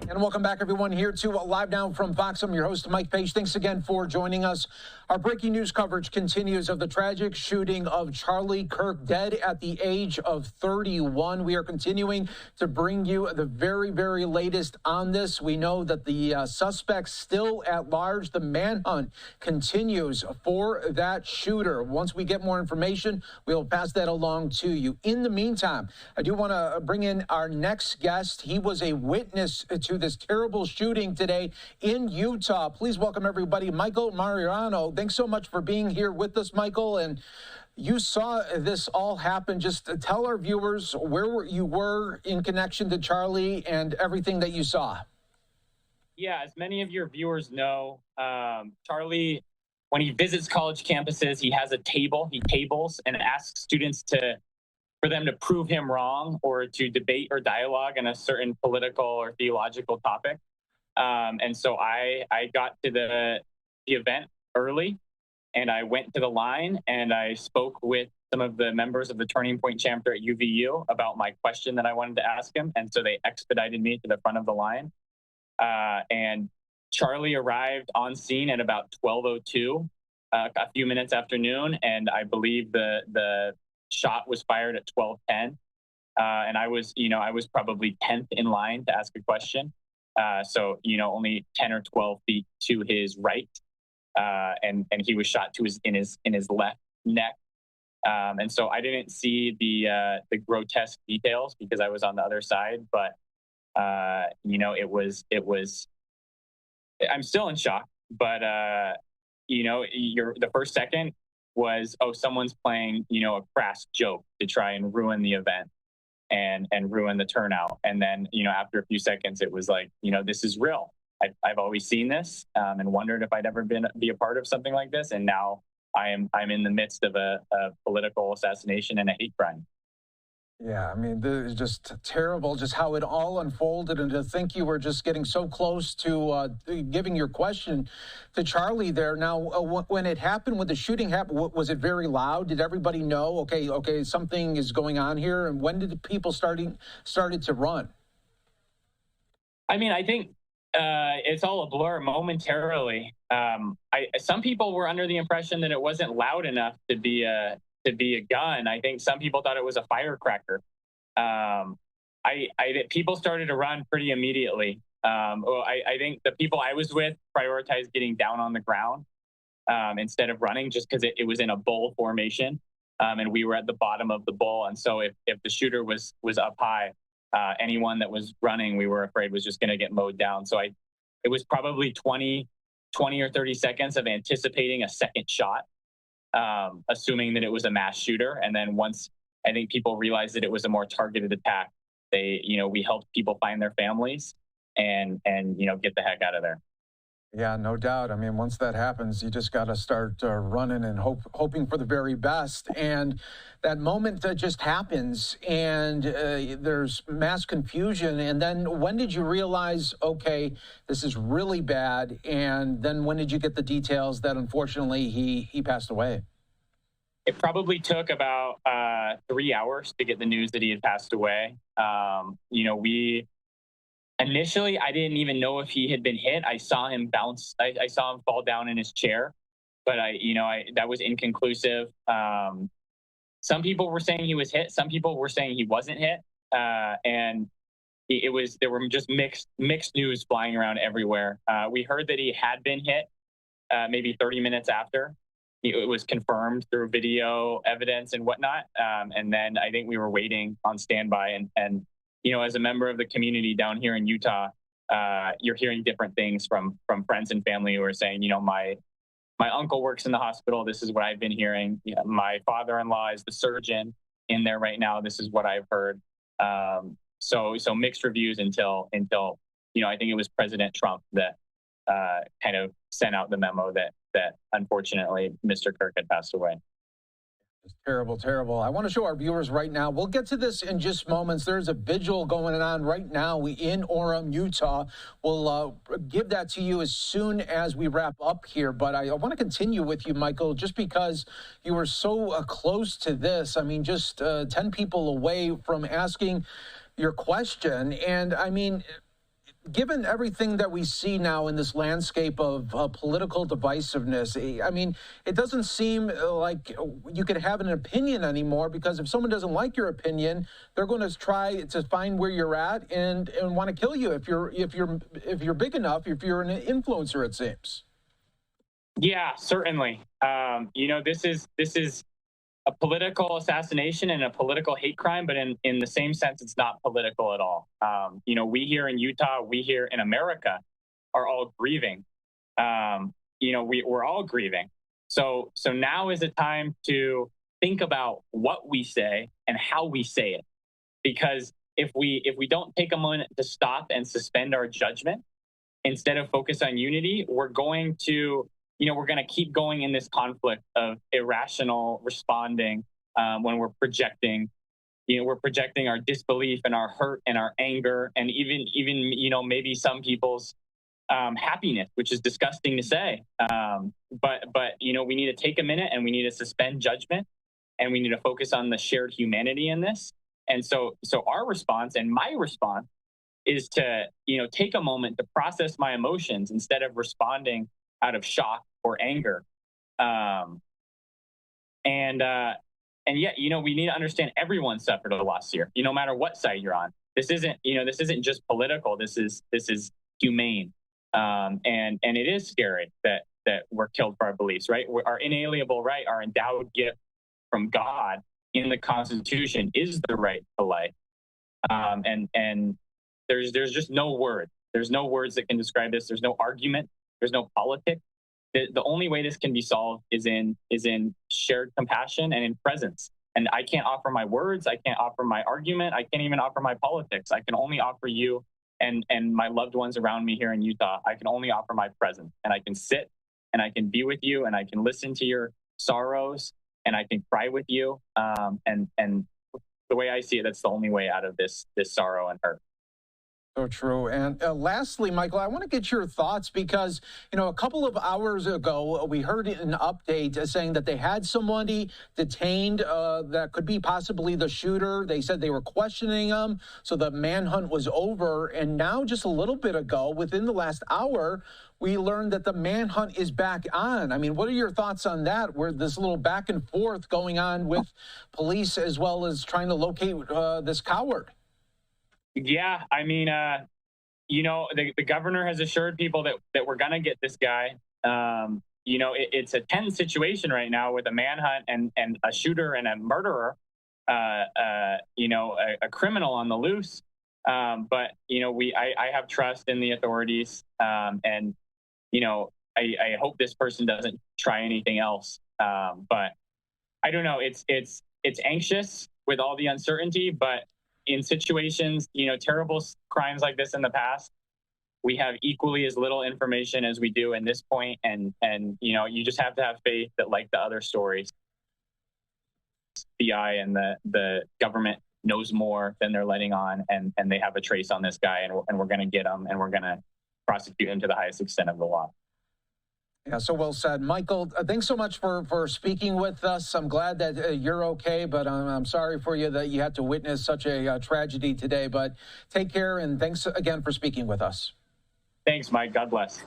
And welcome back, everyone, here to Live Now from Fox. I'm your host, Mike Pache. Thanks again for joining us. Our breaking news coverage continues of the tragic shooting of Charlie Kirk, dead at the age of 31. We are continuing to bring you the very, very latest on this. We know that the suspect's still at large. The manhunt continues for that shooter. Once we get more information, we'll pass that along to you. In the meantime, I do want to bring in our next guest. He was a witness to this terrible shooting today in Utah. Please welcome, everybody, Michael Maiorano. Thanks so much for being here with us, Michael. And you saw this all happen. Just tell our viewers where you were in connection to Charlie and everything that you saw. Yeah, as many of your viewers know, Charlie, when he visits college campuses, he has a table. He tables and asks students for them to prove him wrong or to debate or dialogue on a certain political or theological topic. And so I got to the event early, and I went to the line and I spoke with some of the members of the Turning Point chapter at UVU about my question that I wanted to ask him. And so they expedited me to the front of the line. And Charlie arrived on scene at about 12:02, a few minutes after noon, and I believe the shot was fired at 12:10. And I was probably 10th in line to ask a question. So, only 10 or 12 feet to his right. And he was shot in his left neck. And so I didn't see the grotesque details because I was on the other side, but it was, I'm still in shock, but the first second was, oh, someone's playing, a crass joke to try and ruin the event and ruin the turnout. And then, after a few seconds, it was like, this is real. I've always seen this and wondered if I'd ever be a part of something like this. And now I'm in the midst of a political assassination and a hate crime. Yeah, I mean, it's just terrible just how it all unfolded, and to think you were just getting so close to giving your question to Charlie there. Now, when it happened, when the shooting happened, was it very loud? Did everybody know, okay, something is going on here? And when did the people started to run? I mean, I think it's all a blur momentarily. Some people were under the impression that it wasn't loud enough to be a gun. I think some people thought it was a firecracker. People started to run pretty immediately. I think the people I was with prioritized getting down on the ground instead of running, just because it was in a bowl formation, and we were at the bottom of the bowl. And so if the shooter was up high, anyone that was running, we were afraid was just going to get mowed down. So it was probably 20 or 30 seconds of anticipating a second shot. Assuming that it was a mass shooter. And then once I think people realized that it was a more targeted attack, we helped people find their families and get the heck out of there. Yeah, no doubt. I mean, once that happens, you just got to start running and hoping for the very best. And that moment that just happens, and there's mass confusion. And then when did you realize, okay, this is really bad? And then when did you get the details that unfortunately he passed away? It probably took about 3 hours to get the news that he had passed away. Initially, I didn't even know if he had been hit. I saw him bounce. I saw him fall down in his chair, but that was inconclusive. Some people were saying he was hit. Some people were saying he wasn't hit. And there were just mixed news flying around everywhere. We heard that he had been hit maybe 30 minutes after. It was confirmed through video evidence and whatnot. And then I think we were waiting on standby. And as a member of the community down here in Utah, you're hearing different things from friends and family who are saying, my uncle works in the hospital. This is what I've been hearing. My father-in-law is the surgeon in there right now. This is what I've heard. So mixed reviews until I think it was President Trump that kind of sent out the memo that unfortunately Mr. Kirk had passed away. It's terrible, terrible. I want to show our viewers right now. We'll get to this in just moments. There's a vigil going on right now in Orem, Utah. We'll give that to you as soon as we wrap up here. But I want to continue with you, Michael, just because you were so close to this. I mean, just 10 people away from asking your question. And I mean, given everything that we see now in this landscape of political divisiveness, I mean, it doesn't seem like you could have an opinion anymore, because if someone doesn't like your opinion, they're going to try to find where you're at and want to kill you if you're big enough, if you're an influencer, it seems. Yeah, certainly. This is a political assassination and a political hate crime, but in the same sense, it's not political at all. We here in Utah, we here in America are all grieving. We're all grieving. So now is the time to think about what we say and how we say it. Because if we don't take a moment to stop and suspend our judgment, instead of focus on unity, we're going to keep going in this conflict of irrational responding when we're projecting. We're projecting our disbelief and our hurt and our anger, and even maybe some people's happiness, which is disgusting to say. But we need to take a minute and we need to suspend judgment, and we need to focus on the shared humanity in this. And so our response and my response is to take a moment to process my emotions instead of responding out of shock or anger. And yet, we need to understand everyone suffered a loss here, no matter what side you're on. This isn't just political. This is humane. And it is scary that we're killed for our beliefs, right? Our inalienable right, our endowed gift from God in the Constitution is the right to life. And there's just no word. There's no words that can describe this. There's no argument. There's no politics. The only way this can be solved is in shared compassion and in presence. And I can't offer my words. I can't offer my argument. I can't even offer my politics. I can only offer you and my loved ones around me here in Utah. I can only offer my presence, and I can sit and I can be with you, and I can listen to your sorrows, and I can cry with you. And the way I see it, that's the only way out of this sorrow and hurt. So true. And lastly, Michael, I want to get your thoughts because, a couple of hours ago, we heard an update saying that they had somebody detained that could be possibly the shooter. They said they were questioning him, so the manhunt was over. And now, just a little bit ago, within the last hour, we learned that the manhunt is back on. I mean, what are your thoughts on that? Where this little back and forth going on with police as well as trying to locate this coward? Yeah, I mean, the governor has assured people that we're going to get this guy. It's a tense situation right now with a manhunt and a shooter and a murderer, a criminal on the loose. But I have trust in the authorities, and I hope this person doesn't try anything else. But I don't know. It's anxious with all the uncertainty, but in situations, terrible crimes like this in the past, we have equally as little information as we do in this point. And you just have to have faith that, like the other stories, FBI and the government knows more than they're letting on, and they have a trace on this guy, and we're going to get him, and we're going to prosecute him to the highest extent of the law. Yeah, so well said. Michael, thanks so much for speaking with us. I'm glad that you're okay, but I'm sorry for you that you had to witness such a tragedy today. But take care, and thanks again for speaking with us. Thanks, Mike. God bless.